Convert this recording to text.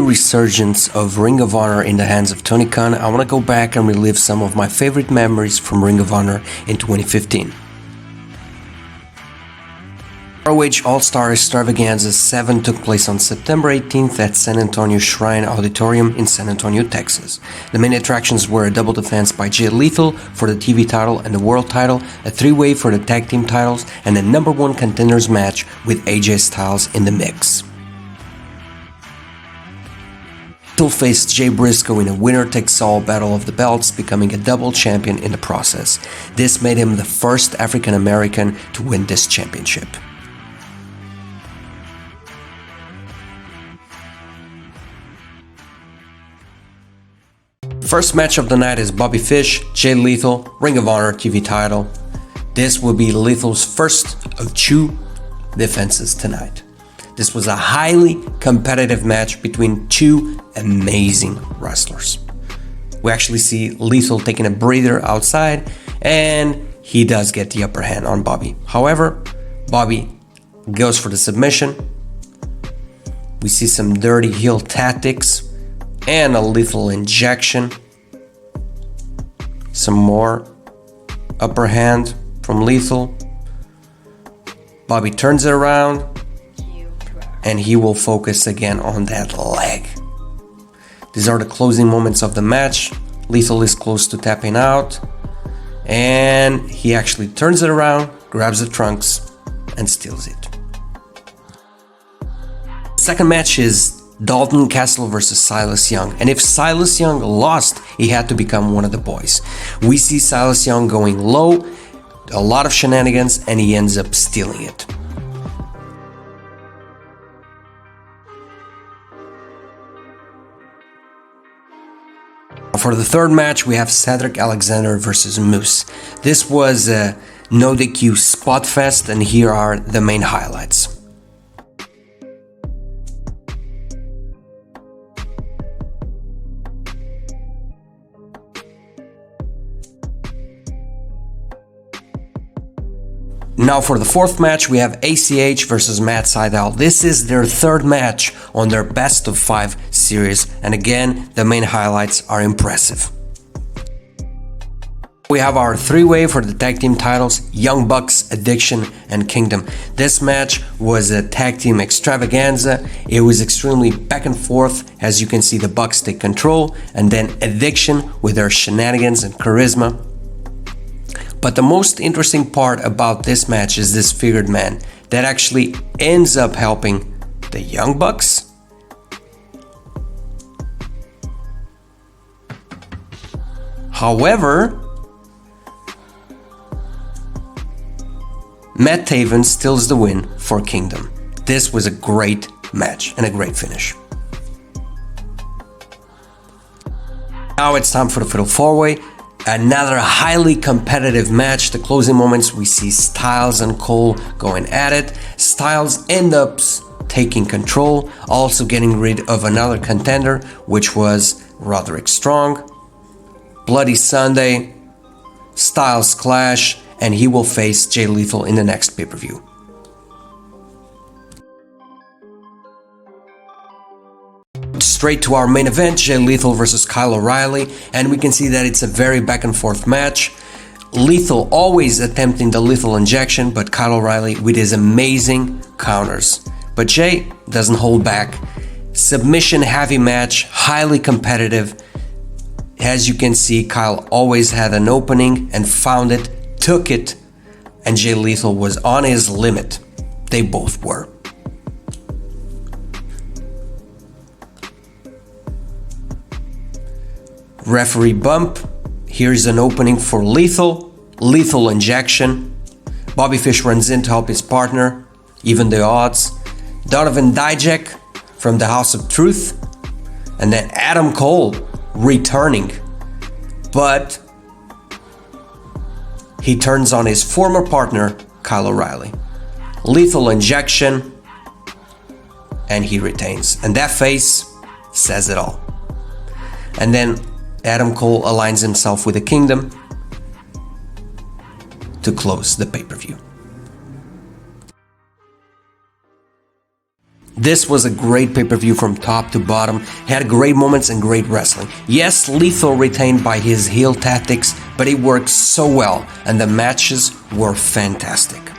Resurgence of Ring of Honor in the hands of Tony Khan, I want to go back and relive some of my favorite memories from Ring of Honor in 2015. ROH All-Star Extravaganza 7 took place on September 18th at San Antonio Shrine Auditorium in San Antonio, Texas. The main attractions were a double defense by Jay Lethal for the TV title and the world title, a three-way for the tag team titles, and a #1 contenders match with AJ Styles in the mix. Lethal faced Jay Briscoe in a winner-takes-all battle of the belts, becoming a double champion in the process. This made him the first African American to win this championship. First match of the night is Bobby Fish, Jay Lethal, Ring of Honor TV title. This will be Lethal's first of 2 defenses tonight. This was a highly competitive match between 2 amazing wrestlers. We actually see Lethal taking a breather outside, and he does get the upper hand on Bobby. However, Bobby goes for the submission. We see some dirty heel tactics and a lethal injection. Some more upper hand from Lethal. Bobby turns it around and he will focus again on that leg. These are the closing moments of the match. Lethal is close to tapping out and he actually turns it around, grabs the trunks and steals it. Second match is Dalton Castle versus Silas Young, and if Silas Young lost, he had to become one of the boys. We see Silas Young going low, a lot of shenanigans, and he ends up stealing it. For the third match, we have Cedric Alexander versus Moose. This was a no DQ spot fest, and here are the main highlights. Now for the fourth match, we have ACH versus Matt Sydal. This is their third match on their best of 5 series, and again, the main highlights are impressive. We have our three-way for the tag team titles, Young Bucks, Addiction, and Kingdom. This match was a tag team extravaganza. It was extremely back and forth. As you can see, the Bucks take control, and then Addiction with their shenanigans and charisma. But the most interesting part about this match is this figured man that actually ends up helping the Young Bucks. However, Matt Taven steals the win for Kingdom. This was a great match and a great finish. Now it's time for the Fatal 4-Way. Another highly competitive match. The closing moments, we see Styles and Cole going at it. Styles ends up taking control, also getting rid of another contender, which was Roderick Strong. Bloody Sunday, Styles clash, and he will face Jay Lethal in the next pay-per-view. Straight to our main event, Jay Lethal versus Kyle O'Reilly, and we can see that it's a very back and forth match. Lethal always attempting the lethal injection, but Kyle O'Reilly with his amazing counters. But Jay doesn't hold back. Submission heavy match, highly competitive. As you can see, Kyle always had an opening and found it, took it, and Jay Lethal was on his limit. They both were. Referee bump. Here's an opening for Lethal. Lethal injection. Bobby Fish runs in to help his partner. Even the odds. Donovan Dijak from the House of Truth. And then Adam Cole returning. But he turns on his former partner, Kyle O'Reilly. Lethal injection. And he retains. And that face says it all. And then Adam Cole aligns himself with the Kingdom to close the pay-per-view. This was a great pay-per-view from top to bottom, had great moments and great wrestling. Yes, Lethal retained by his heel tactics, but it worked so well and the matches were fantastic.